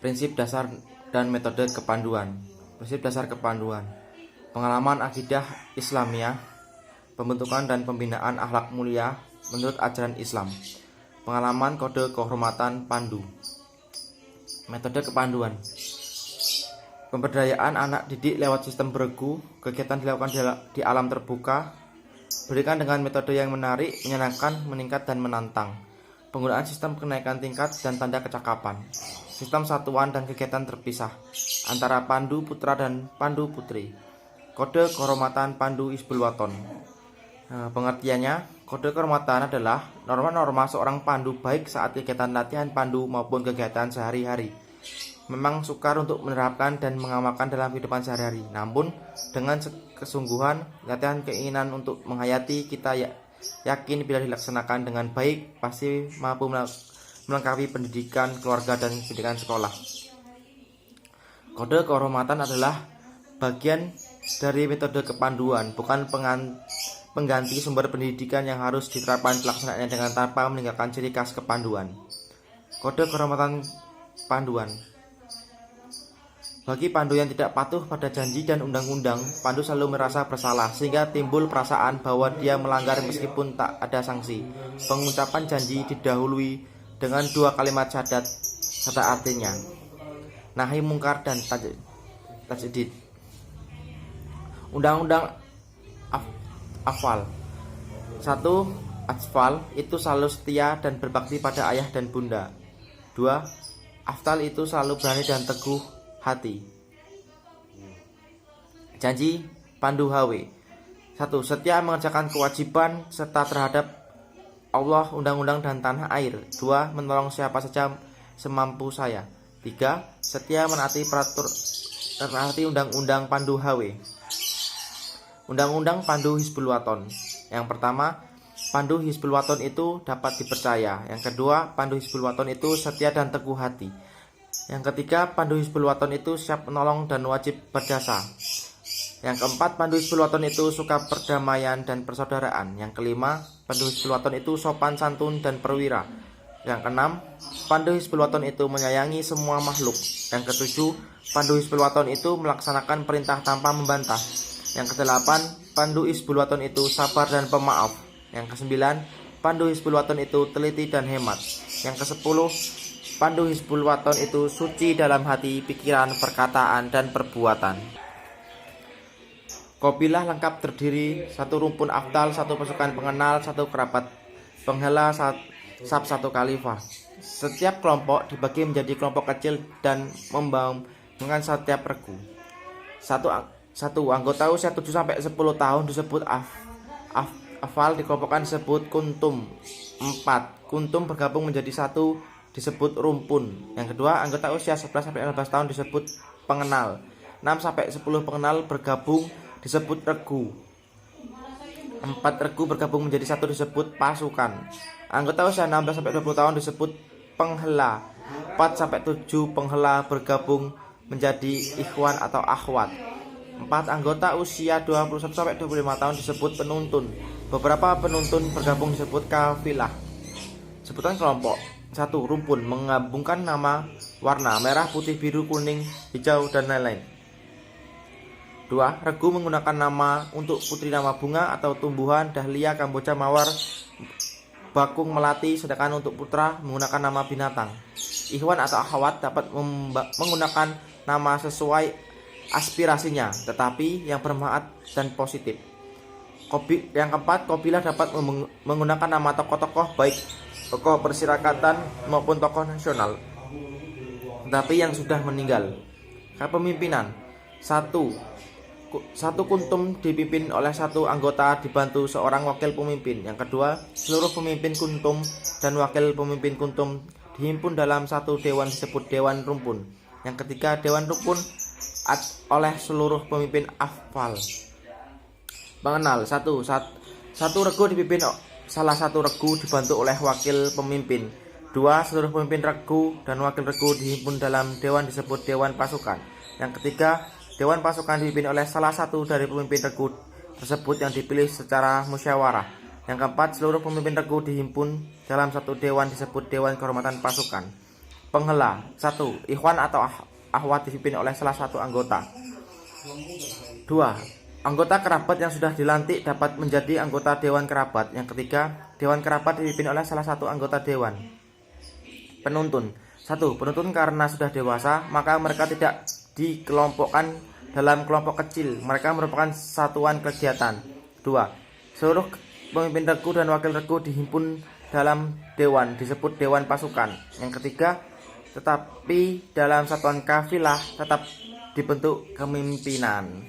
Prinsip dasar dan metode kepanduan. Prinsip dasar kepanduan. Pengalaman akidah Islamiyah, pembentukan dan pembinaan akhlak mulia menurut ajaran Islam. Pengalaman kode kehormatan pandu. Metode kepanduan. Pemberdayaan anak didik lewat sistem beregu, kegiatan dilakukan di alam terbuka, berikan dengan metode yang menarik, menyenangkan, meningkat, dan menantang. Penggunaan sistem kenaikan tingkat dan tanda kecakapan. Sistem satuan dan kegiatan terpisah antara pandu putra dan pandu putri. Kode kehormatan pandu Hizbul Waton. Pengertiannya, kode kehormatan adalah norma-norma seorang pandu baik saat kegiatan latihan pandu maupun kegiatan sehari-hari. Memang sukar untuk menerapkan dan mengamalkan dalam kehidupan sehari-hari. Namun, dengan kesungguhan, latihan keinginan untuk menghayati, kita yakin bila dilaksanakan dengan baik, pasti mampu melengkapi pendidikan keluarga dan pendidikan sekolah. Kode kehormatan adalah bagian dari metode kepanduan, bukan pengganti sumber pendidikan yang harus diterapkan pelaksanaannya dengan tanpa meninggalkan ciri khas kepanduan. Kode kehormatan panduan. Bagi pandu yang tidak patuh pada janji dan undang-undang, pandu selalu merasa bersalah sehingga timbul perasaan bahwa dia melanggar meskipun tak ada sanksi. Pengucapan janji didahului dengan dua kalimat syahadat serta artinya nahi mungkar dan tajdid. Undang-undang afal. 1. Atfal itu selalu setia dan berbakti pada ayah dan bunda. 2. Aftal itu selalu berani dan teguh hati. Janji pandu HW. 1. Setia mengerjakan kewajiban serta terhadap Allah, undang-undang dan tanah air. 2. Menolong siapa saja semampu saya. 3. Setia menaati undang-undang pandu HW. Undang-undang pandu Hizbul Waton. Yang pertama, pandu Hizbul Waton itu dapat dipercaya. Yang kedua, pandu Hizbul Waton itu setia dan teguh hati. Yang ketiga, pandu Hizbul Waton itu siap menolong dan wajib berdasa. Yang keempat, pandu Hizbul Waton itu suka perdamaian dan persaudaraan. Yang kelima, pandu Hizbul Waton itu sopan santun dan perwira. Yang keenam, pandu Hizbul Waton itu menyayangi semua makhluk. Yang ketujuh, pandu Hizbul Waton itu melaksanakan perintah tanpa membantah. Yang kedelapan, pandu Hizbul Waton itu sabar dan pemaaf. Yang kesembilan, pandu Hizbul Waton itu teliti dan hemat. Yang kesepuluh, pandu Hizbul Waton itu suci dalam hati, pikiran, perkataan, dan perbuatan. Kabilah lengkap terdiri 1 rumpun afdal, 1 pasukan pengenal, 1 kerabat penghela, 1 khalifah. Setiap kelompok dibagi menjadi kelompok kecil dan membangunkan setiap regu. Satu anggota usia 7-10 tahun disebut afal, dikelompokkan disebut kuntum. 4. Kuntum bergabung menjadi 1 disebut rumpun. Yang kedua, anggota usia 11-15 tahun disebut pengenal. 6-10 pengenal bergabung disebut regu. 4 regu bergabung menjadi 1 disebut pasukan. Anggota usia 16-20 tahun disebut penghela. 4-7 penghela bergabung menjadi ikhwan atau akhwat. 4 anggota usia 21-25 tahun disebut penuntun. Beberapa penuntun bergabung disebut kafilah. Sebutan kelompok. 1. Rumpun menggabungkan nama warna merah, putih, biru, kuning, hijau, dan lain-lain. 2. Regu menggunakan nama untuk putri nama bunga atau tumbuhan, dahlia, kamboja, mawar, bakung, melati. Sedangkan untuk putra menggunakan nama binatang. Ikhwan atau akhwat dapat menggunakan nama sesuai aspirasinya, tetapi yang bermanfaat dan positif. Yang keempat, kabilah dapat menggunakan nama tokoh-tokoh baik tokoh persirakatan maupun tokoh nasional, tetapi yang sudah meninggal. Kepemimpinan. 1 kuntum dipimpin oleh 1 anggota dibantu seorang wakil pemimpin. Yang kedua, seluruh pemimpin kuntum dan wakil pemimpin kuntum dihimpun dalam 1 dewan disebut dewan rumpun. Yang ketiga, dewan rumpun oleh seluruh pemimpin afal. Pengenal. 1 regu dipimpin salah 1 regu dibantu oleh wakil pemimpin. 2. Seluruh pemimpin regu dan wakil regu dihimpun dalam dewan disebut dewan pasukan. Yang ketiga, dewan pasukan dipimpin oleh salah 1 dari pemimpin regu tersebut yang dipilih secara musyawarah. Yang keempat, seluruh pemimpin regu dihimpun dalam 1 dewan disebut dewan kehormatan pasukan. penghela. 1. Ikhwan atau akhwat dipimpin oleh salah satu anggota. 2. Anggota kerabat yang sudah dilantik dapat menjadi anggota dewan kerabat. Yang ketiga, dewan kerabat dipimpin oleh salah satu anggota dewan. Penuntun. 1. Penuntun karena sudah dewasa, maka mereka tidak dikelompokkan dalam kelompok kecil. Mereka merupakan satuan kegiatan. 2. Seluruh pemimpin regu dan wakil regu dihimpun dalam dewan, disebut dewan pasukan. Yang ketiga, tetapi dalam satuan kafilah tetap dibentuk kepemimpinan.